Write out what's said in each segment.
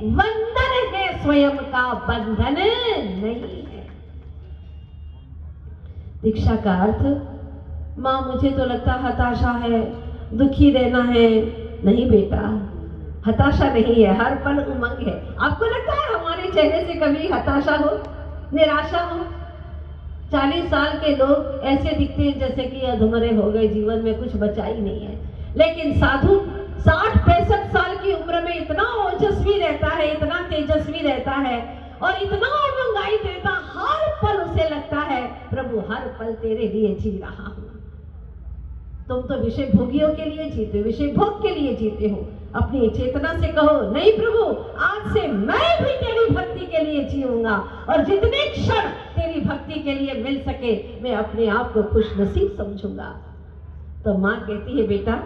वंदन है स्वयं का बंधन नहीं है। दीक्षा का अर्थ, माँ मुझे तो लगता हताशा है, दुखी रहना है। नहीं बेटा, हताशा नहीं है, हर पल उमंग है। आपको लगता है हमारे चेहरे से कभी हताशा हो, निराशा हो? 40 साल के लोग ऐसे दिखते हैं जैसे कि अधमरे हो गए, जीवन में कुछ बचा ही नहीं है। लेकिन साधु 60-65 साल की उम्र में इतना ओजस्वी रहता है, इतना तेजस्वी रहता है और इतना उमंगाई देता, हर पल उसे लगता है प्रभु हर पल तेरे लिए जी रहा हूं। तुम तो विषय भोगियों के लिए जीते हो, विषय भोग के लिए जीते हो। अपनी चेतना से कहो, नहीं प्रभु, आज से मैं भी तेरी भक्ति के लिए जीऊंगा और जितने क्षण तेरी भक्ति के लिए मिल सके मैं अपने आप को खुशनसीब समझूंगा। तो माँ कहती है, बेटा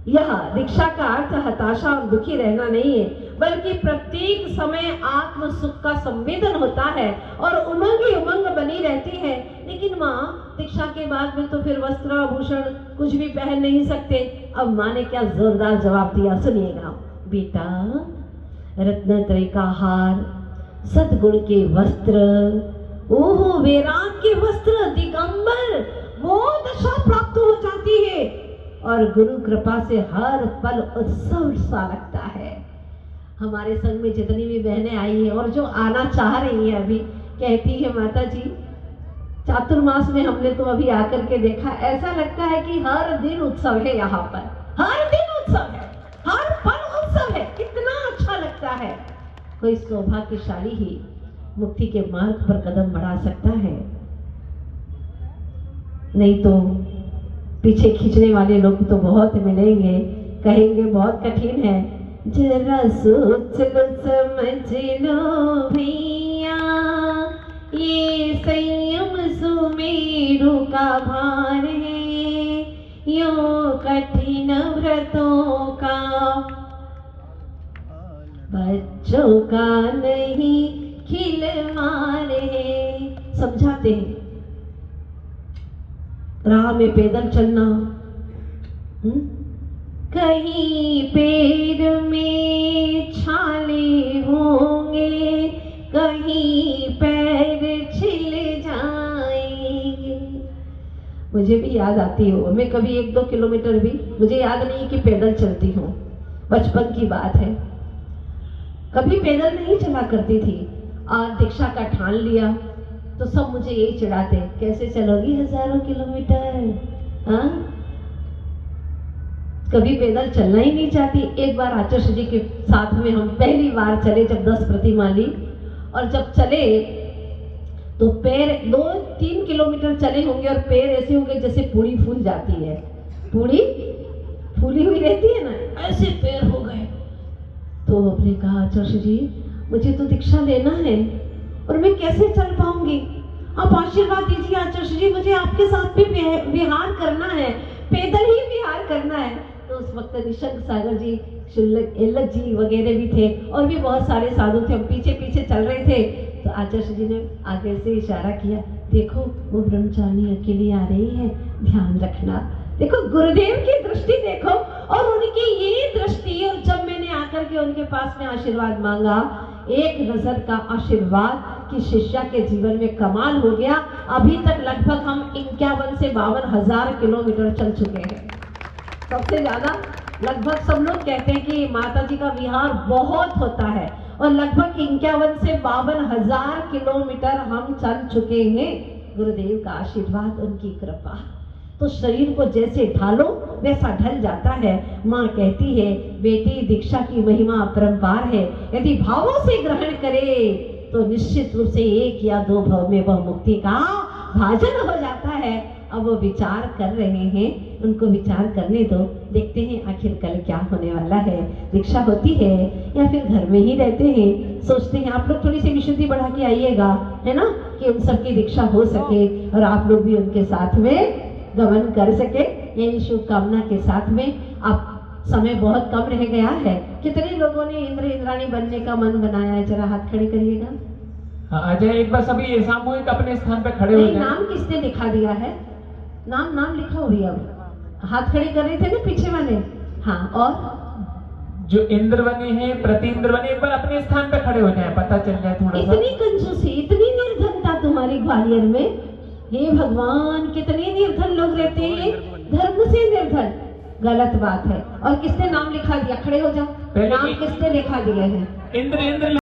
यह दीक्षा का अर्थ हताशा और दुखी रहना नहीं है, बल्कि प्रत्येक समय आत्म सुख का संवेदन होता है और उमंग ही उमंग बनी रहती है। लेकिन माँ, दीक्षा के बाद में तो फिर वस्त्र आभूषण कुछ भी पहन नहीं सकते। अब माँ ने क्या जोरदार जवाब दिया, सुनिएगा। बेटा, रत्नत्रय का हार, सद्गुण के वस्त्र, ओहो वैराग के वस्त्र, दिगंबर, वो दशा प्राप्त हो जाती है और गुरु कृपा से हर पल उत्सव सा लगता है। हमारे संग में जितनी भी बहनें आई हैं और जो आना चाह रही हैं, अभी कहती है माता जी चातुर्मास में हमने तो अभी आकर के देखा, ऐसा लगता है कि हर दिन उत्सव है, यहाँ पर हर दिन उत्सव है, हर पल उत्सव है। कितना अच्छा लगता है। कोई सौभाग्यशाली ही मुक्ति के मार्ग पर कदम बढ़ा सकता है, नहीं तो पीछे खींचने वाले लोग तो बहुत मिलेंगे, कहेंगे बहुत कठिन है। जरा सोच लो, समझ लो भैया, ये संयम सुमेरु का भार है, यो कठिन व्रतों का बच्चों का नहीं खिलवाड़ है। समझाते हैं, राह में पैदल चलना, कहीं पैर में छाले होंगे, कहीं पैर छिल जाएंगे। मुझे भी याद आती हो, मैं कभी 1-2 किलोमीटर भी, मुझे याद नहीं कि पैदल चलती हूँ, बचपन की बात है। कभी पैदल नहीं चला करती थी और दीक्षा का ठान लिया तो सब मुझे यही चिढ़ाते, कैसे चलोगी हजारों किलोमीटर, हाँ? कभी पैदल चलना ही नहीं चाहती। एक बार आचार्य जी के साथ में हम पहली बार चले, जब 10 प्रतिमा ली, और जब चले तो पैर 2-3 किलोमीटर चले होंगे और पैर ऐसे होंगे जैसे पूड़ी फूल जाती है, पूड़ी फूली हुई रहती है ना, ऐसे पैर हो गए। तो हमने कहा, आचार्य जी मुझे तो दीक्षा लेना है और मैं कैसे चल पाऊंगी, आप आशीर्वाद दीजिए आचार्य जी, मुझे आपके साथ भी विहार करना है, पैदल ही विहार करना है। तो उस वक्त निशंक सागर जी, एलक जी वगैरह भी थे और भी बहुत सारे साधु थे। हम पीछे पीछे चल रहे थे तो आचार्य जी ने आगे से इशारा किया, देखो वो ब्रह्मचारी अकेली आ रही है, ध्यान रखना। देखो गुरुदेव की दृष्टि देखो और उनकी ये दृष्टि। और जब मैंने आकर के उनके पास में आशीर्वाद मांगा, एक नजर का आशीर्वाद कि शिष्या के जीवन में कमाल हो गया। अभी तक लगभग हम 51 से 52 हजार किलोमीटर चल चुके हैं। सबसे ज्यादा लगभग सब लोग कहते हैं कि माता जी का विहार बहुत होता है और लगभग 51 से 52 हजार किलोमीटर हम चल चुके हैं। गुरुदेव का आशीर्वाद, उनकी कृपा। तो शरीर को जैसे ढालो वैसा ढल जाता है। माँ कहती है, बेटी दीक्षा की महिमा अपरंपार है, यदि भावों से ग्रहण करे तो निश्चित रूप से 1 या 2 भाव में वह मुक्ति का भाजन हो जाता है। अब वो विचार कर रहे हैं, उनको विचार करने दो, देखते हैं आखिर कल क्या होने वाला है। दीक्षा होती है या फिर घर में ही रहते हैं। सोचते हैं आप लोग थोड़ी सी विशुद्धि बढ़ा के आइएगा, है ना, कि उन सबकी दीक्षा हो सके और आप लोग भी उनके साथ में गमन कर सके। यही शुभकामना के साथ में, आप समय बहुत कम रह गया है। कितने लोगों ने इंद्र इंद्राणी बनने का मन बनाया है, जरा हाथ खड़े करिएगा। अजय एक बार सभी सामूहिक अपने स्थान पे खड़े हो जाएं। नाम किसने लिखा दिया है? नाम लिखा हो भैया। हाथ खड़े कर रहे थे ना पीछे वाले। हाँ, और जो इंद्र बने हैं, प्रति इंद्र बने, एक बार अपने स्थान पे खड़े हो जाए, पता चल जाए थोड़ा सा। इतनी कंजूसी, इतनी निर्धनता तुम्हारी ग्वालियर में। हे भगवान, कितने निर्धन लोग रहते हैं, धर्म से निर्धन। गलत बात है। और किसने नाम लिखा दिया? खड़े हो जाओ। पहले नाम किसने लिखा दिए हैं? इंद्र इंद्र